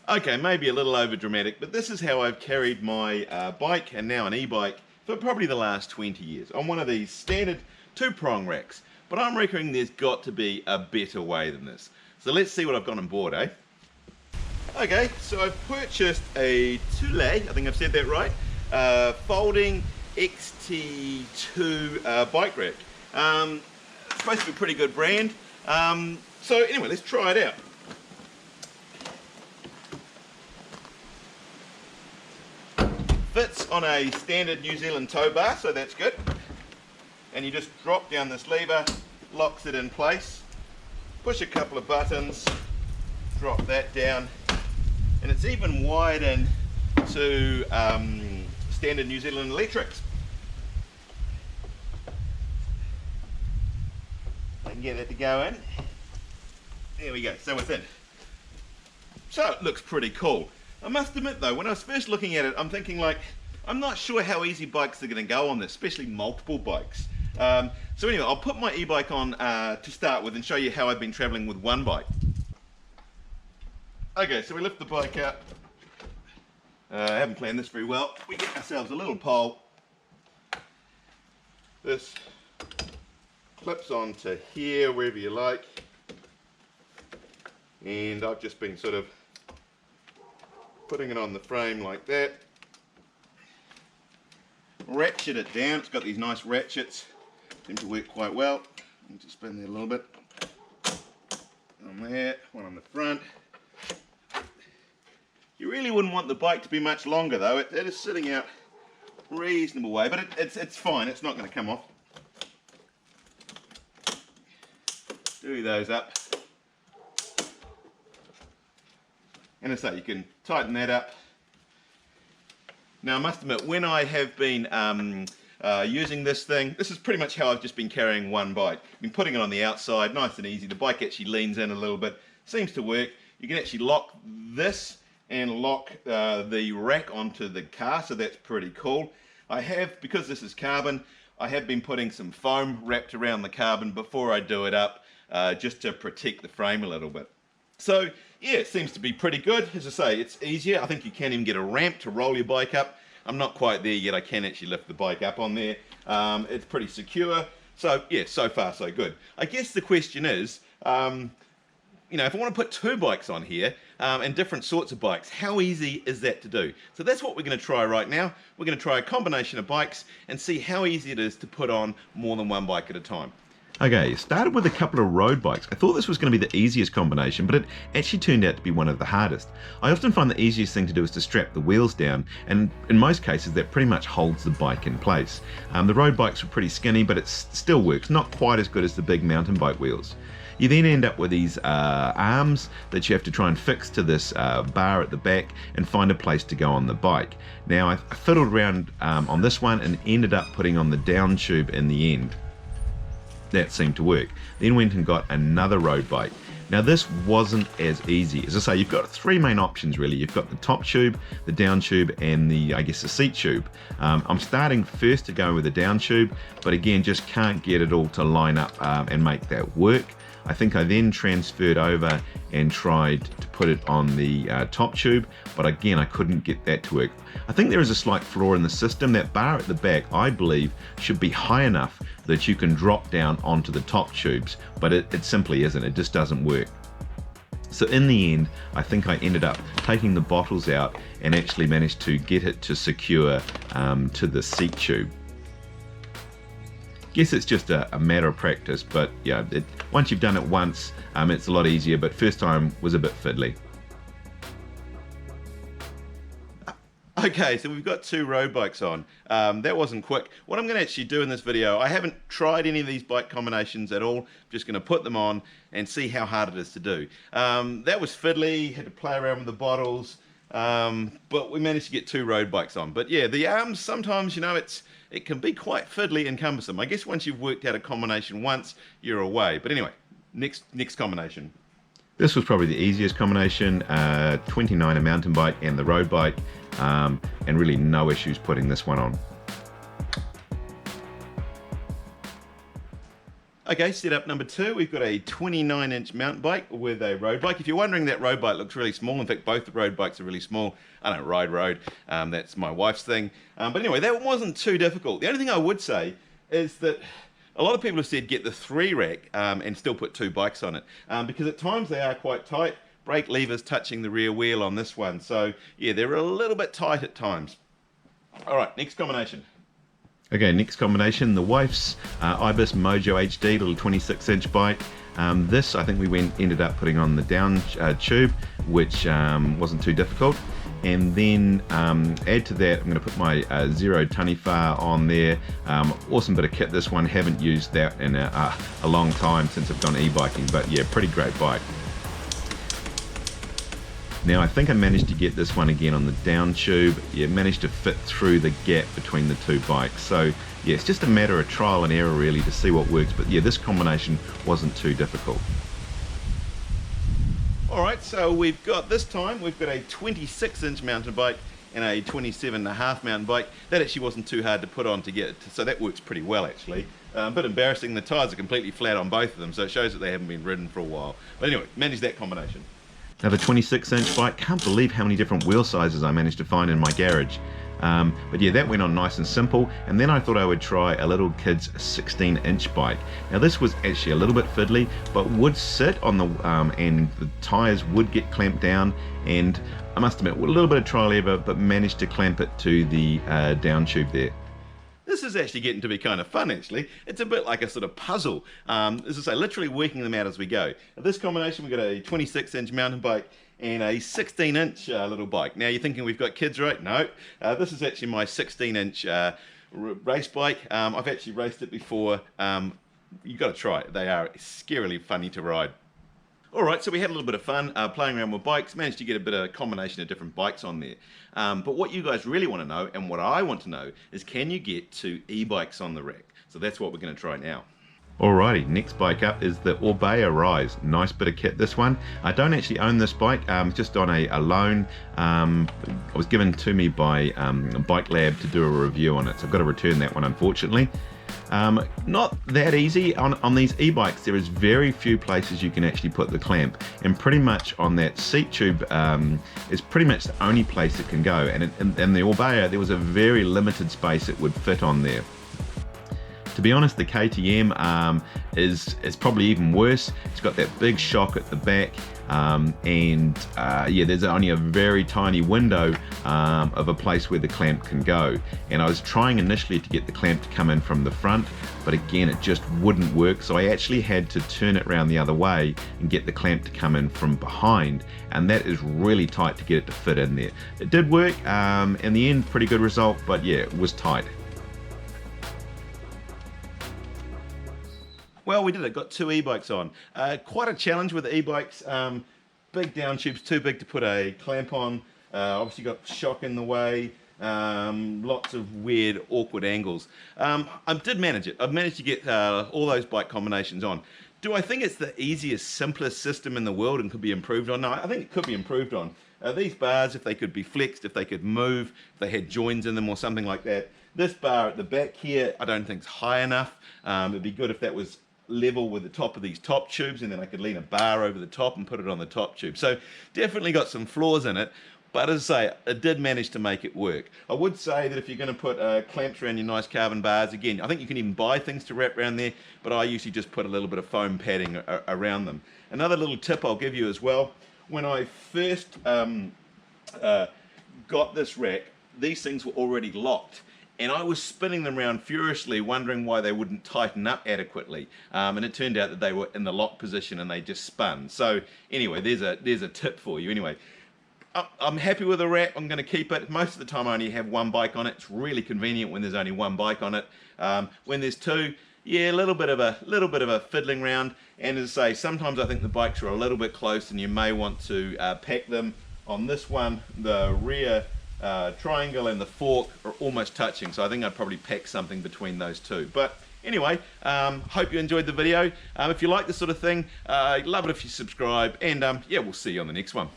Okay, maybe a little over dramatic, but this is how I've carried my bike, and now an e-bike, for probably the last 20 years on one of these standard two-prong racks. But I'm reckoning there's got to be a better way than this. So let's see what I've got on board, eh? Okay, so I've purchased a Thule, I think I've said that right, folding XT2 bike rack. It's supposed to be a pretty good brand. So anyway, let's try it out. Fits on a standard New Zealand tow bar, so that's good. And you just drop down this lever, locks it in place, push a couple of buttons, drop that down, and it's even widened to standard New Zealand electrics. I can get that to go in. There we go, so it's in. So it looks pretty cool. I must admit though, when I was first looking at it, I'm thinking like, I'm not sure how easy bikes are going to go on this, especially multiple bikes. So anyway, I'll put my e-bike on to start with and show you how I've been traveling with one bike. Okay, so we lift the bike up. I haven't planned this very well. We get ourselves a little pole. This clips onto here, wherever you like. And I've just been sort of putting it on the frame like that. Ratchet it down. It's got these nice ratchets. Seem to work quite well. I'll just spin that a little bit. On there, one on the front. You really wouldn't want the bike to be much longer though. It is sitting out reasonable way, but it's fine. It's not going to come off. Do those up. And as I say, you can tighten that up. Now I must admit, when I have been using this thing, this is pretty much how I've just been carrying one bike. I've been putting it on the outside, nice and easy. The bike actually leans in a little bit, seems to work. You can actually lock this and lock the rack onto the car, so that's pretty cool. I have, because this is carbon, I have been putting some foam wrapped around the carbon before I do it up, just to protect the frame a little bit. So yeah, it seems to be pretty good. As I say, it's easier. I think you can even get a ramp to roll your bike up. I'm not quite there yet. I can actually lift the bike up on there. It's pretty secure. So yeah, so far so good. I guess the question is, you know, if I want to put two bikes on here, and different sorts of bikes, how easy is that to do? So that's what we're going to try right now. We're going to try a combination of bikes and see how easy it is to put on more than one bike at a time. Okay, started with a couple of road bikes. I thought this was going to be the easiest combination, but it actually turned out to be one of the hardest. I often find the easiest thing to do is to strap the wheels down, and in most cases that pretty much holds the bike in place. The road bikes are pretty skinny, but it still works, not quite as good as the big mountain bike wheels. You then end up with these arms that you have to try and fix to this bar at the back and find a place to go on the bike. Now I fiddled around on this one and ended up putting on the down tube in the end. That seemed to work. Then went and got another road bike. Now this wasn't as easy. As I say, you've got three main options really. You've got the top tube, the down tube, and I guess the seat tube. I'm starting first to go with the down tube, but again, just can't get it all to line up and make that work. I think I then transferred over and tried to put it on the top tube, but again, I couldn't get that to work. I think there is a slight flaw in the system. That bar at the back, I believe, should be high enough that you can drop down onto the top tubes, but it simply isn't. It just doesn't work. So in the end, I think I ended up taking the bottles out and actually managed to get it to secure to the seat tube. Guess it's just a matter of practice, but yeah, once you've done it once, it's a lot easier, but first time was a bit fiddly. Okay, so we've got two road bikes on. That wasn't quick. What I'm going to actually do in this video, I haven't tried any of these bike combinations at all. I'm just going to put them on and see how hard it is to do. That was fiddly, had to play around with the bottles, but we managed to get two road bikes on. But yeah, the arms, sometimes, you know, it can be quite fiddly and cumbersome. I guess once you've worked out a combination once, you're away. But anyway, next combination. This was probably the easiest combination, 29er mountain bike and the road bike, and really no issues putting this one on. Okay, setup number 2, we've got a 29-inch mountain bike with a road bike. If you're wondering, that road bike looks really small. In fact, both the road bikes are really small. I don't ride road. That's my wife's thing. But anyway, that wasn't too difficult. The only thing I would say is that a lot of people have said get the 3 rack and still put 2 bikes on it, because at times they are quite tight. Brake levers touching the rear wheel on this one. So yeah, they're a little bit tight at times. All right, next combination. Okay, next combination, the wife's Ibis Mojo HD, little 26-inch bike. This, I think we ended up putting on the down tube, which wasn't too difficult. And then add to that, I'm going to put my Zero Taniwha on there. Awesome bit of kit, this one. Haven't used that in a long time since I've gone e-biking, but yeah, pretty great bike. Now I think I managed to get this one again on the down tube. Yeah, managed to fit through the gap between the 2 bikes. So yeah, it's just a matter of trial and error really to see what works. But yeah, this combination wasn't too difficult. Alright, so we've got this time, we've got a 26-inch mountain bike and a 27.5 mountain bike. That actually wasn't too hard to put on to get, so that works pretty well actually. A bit embarrassing, the tyres are completely flat on both of them, so it shows that they haven't been ridden for a while. But anyway, managed that combination. Now the 26-inch bike, can't believe how many different wheel sizes I managed to find in my garage. But yeah, that went on nice and simple, and then I thought I would try a little kid's 16-inch bike. Now this was actually a little bit fiddly, but would sit on the and the tyres would get clamped down, and I must admit, with a little bit of trial error, but managed to clamp it to the down tube there. This is actually getting to be kind of fun actually. It's a bit like a sort of puzzle. As I say, literally working them out as we go. At this combination we've got a 26-inch mountain bike and a 16-inch little bike. Now you're thinking we've got kids, right? No. This is actually my 16-inch race bike. I've actually raced it before. You've got to try it. They are scarily funny to ride. Alright, so we had a little bit of fun playing around with bikes, managed to get a bit of combination of different bikes on there. But what you guys really want to know, and what I want to know, is can you get 2 e-bikes on the rack? So that's what we're going to try now. Alrighty, next bike up is the Orbea Rise. Nice bit of kit, this one. I don't actually own this bike, just on a loan. It was given to me by Bike Lab to do a review on it, so I've got to return that one unfortunately. Not that easy. On these e-bikes there is very few places you can actually put the clamp, and pretty much on that seat tube is pretty much the only place it can go, and in the Orbea there was a very limited space it would fit on there. To be honest, the KTM is probably even worse. It's got that big shock at the back, yeah, there's only a very tiny window of a place where the clamp can go. And I was trying initially to get the clamp to come in from the front, but again, it just wouldn't work. So I actually had to turn it around the other way and get the clamp to come in from behind. And that is really tight to get it to fit in there. It did work, in the end, pretty good result, but yeah, it was tight. Well, we did it, got 2 e-bikes on. Quite a challenge with the e-bikes. Big down tubes, too big to put a clamp on. Obviously got shock in the way. Lots of weird, awkward angles. I did manage it. I've managed to get all those bike combinations on. Do I think it's the easiest, simplest system in the world and could be improved on? No, I think it could be improved on. These bars, if they could be flexed, if they could move, if they had joins in them or something like that. This bar at the back here, I don't think is high enough. It'd be good if that was level with the top of these top tubes, and then I could lean a bar over the top and put it on the top tube. So definitely got some flaws in it, but as I say, it did manage to make it work. I would say that if you're going to put clamps around your nice carbon bars, again, I think you can even buy things to wrap around there, but I usually just put a little bit of foam padding around them. Another little tip I'll give you as well, when I first got this rack, these things were already locked. And I was spinning them around furiously, wondering why they wouldn't tighten up adequately. And it turned out that they were in the lock position and they just spun. So anyway, there's a tip for you. Anyway, I'm happy with the rack. I'm going to keep it. Most of the time I only have 1 bike on it. It's really convenient when there's only 1 bike on it. When there's 2, yeah, a little bit of a fiddling round. And as I say, sometimes I think the bikes are a little bit close, and you may want to pack them. On this one, the rear triangle and the fork are almost touching, so I think I'd probably pack something between those 2. But anyway, hope you enjoyed the video. If you like this sort of thing, love it if you subscribe, and yeah, we'll see you on the next one.